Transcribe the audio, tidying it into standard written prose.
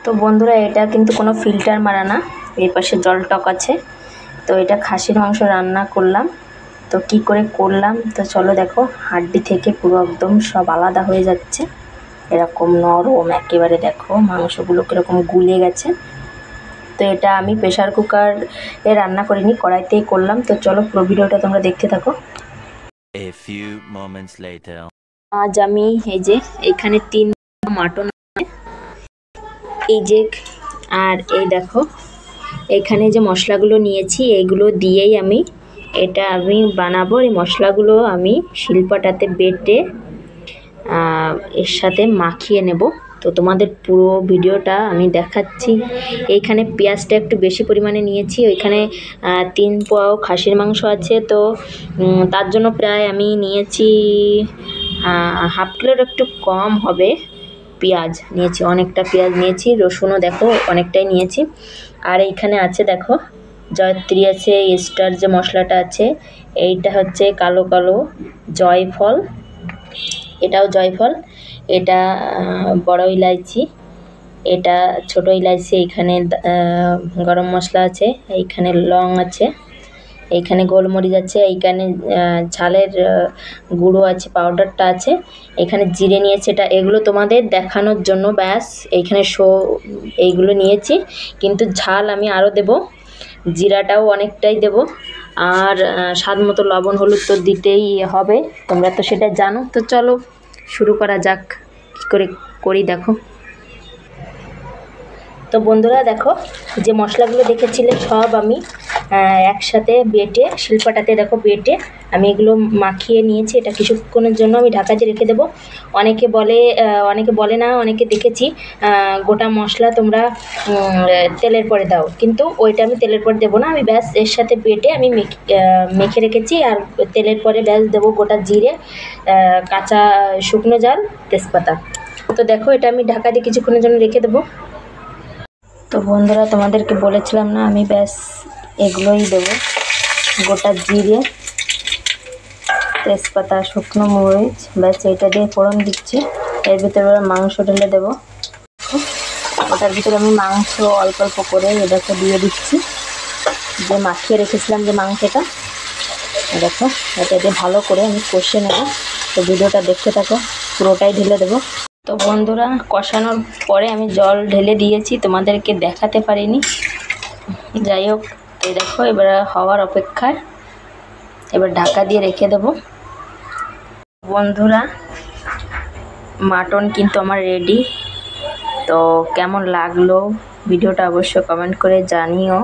তো বন্ধুরা এটা কিন্তু কোনো ফিল্টার মারা না, এই পাশে জল টক আছে। তো এটা খাসির মাংস রান্না করলাম। তো কি করে করলাম তো চলো দেখো। হাড্ডি থেকে পুরো একদম সব আলাদা হয়ে যাচ্ছে, এরকম নরম একেবারে। দেখো মাংসগুলো কীরকম গুলে গেছে। তো এটা আমি প্রেশার কুকারে রান্না করিনি, কড়াইতেই করলাম। তো চলো পুরো ভিডিওটা তোমরা দেখতে থাকো। A few moments later. আজ আমি এই যে এখানে 3 মাটন, এই যে, আর এই দেখো এখানে যে মশলাগুলো নিয়েছি এইগুলো দিয়েই আমি বানাবো। এই মশলাগুলো আমি শিলপাটাতে বেটে এর সাথে মাখিয়ে নেব। তো তোমাদের পুরো ভিডিওটা আমি দেখাচ্ছি। এইখানে পেঁয়াজটা একটু বেশি পরিমাণে নিয়েছি, ওইখানে 3 পোয়া খাসির মাংস আছে। তো তার জন্য প্রায় আমি নিয়েছি হাফ কিলোর একটু কম হবে পেঁয়াজ নিয়েছি। অনেকটা পেঁয়াজ নিয়েছি, রসুনও দেখো অনেকটাই নিয়েছি। আর এইখানে আছে দেখো জয়ত্রী আছে, স্টার যে মশলাটা আছে এইটা হচ্ছে কালো কালো জয়ফল, এটাও জয়ফল, এটা বড় ইলাইচি, এটা ছোট ইলাইচি, এইখানে গরম মশলা আছে, এইখানে লং আছে, এইখানে গোলমরিচ আছে, এইখানে ঝালের গুঁড়ো আছে, পাউডারটা আছে, এখানে জিরে নিয়েছে। এগুলো তোমাদের দেখানোর জন্য ব্যাস এইখানে এইগুলো নিয়েছি। কিন্তু ঝাল আমি আরও দেব, জিরাটাও অনেকটাই দেব, আর স্বাদ মতো লবণ হলুদ তো দিতেই হবে, তোমরা তো সেটা জানো। তো চলো শুরু করা যাক, কী করে করি দেখো। তো বন্ধুরা দেখো যে মশলাগুলো দেখেছিলে সব আমি একসাথে বেটে শিলপাটাতে দেখো বেটে আমি এগুলো মাখিয়ে নিয়েছি। এটা কিছুক্ষণের জন্য আমি ঢাকা দিয়ে রেখে দেবো। অনেকে বলে না, অনেকে দেখেছি গোটা মশলা তোমরা তেলের পরে দাও, কিন্তু ওইটা আমি তেলের পরে দেবো না। আমি ব্যাস এর সাথে বেটে আমি মেখে রেখেছি, আর তেলের পরে ব্যাস দেবো গোটা জিরে, কাঁচা শুকনো ঝাল, তেজপাতা। তো দেখো এটা আমি ঢাকা দিয়ে কিছুক্ষণের জন্য রেখে দেবো। তো বন্ধুরা তোমাদেরকে বলেছিলাম না আমি ব্যাস এগুলোই দেবো, গোটা জিরে, তেজপাতা, শুকনো মরিচ, ব্যাস এটা দিয়ে ফোড়ন দিচ্ছি। এর ভিতরে মাংস ঢেলে দেবো। ওটার ভিতরে আমি মাংস অল্প অল্প করে এটাকে দিয়ে দিচ্ছি, যে মাখিয়ে রেখেছিলাম যে মাংসটা, দেখো এটা দিয়ে ভালো করে আমি কষে নেব। তো ভিডিওটা দেখতে থাকো, পুরোটাই ঢেলে দেবো। তো বন্ধুরা কষানোর পরে আমি জল ঢেলে দিয়েছি, তোমাদেরকে দেখাতে পারিনি, যাই হোক। এই দেখো এবার হওয়ার অপেক্ষায়, এবার ঢাকা দিয়ে রেখে দেব। বন্ধুরা মাটন কিন্তু আমার রেডি। তো কেমন লাগলো ভিডিওটা অবশ্যই কমেন্ট করে জানিও।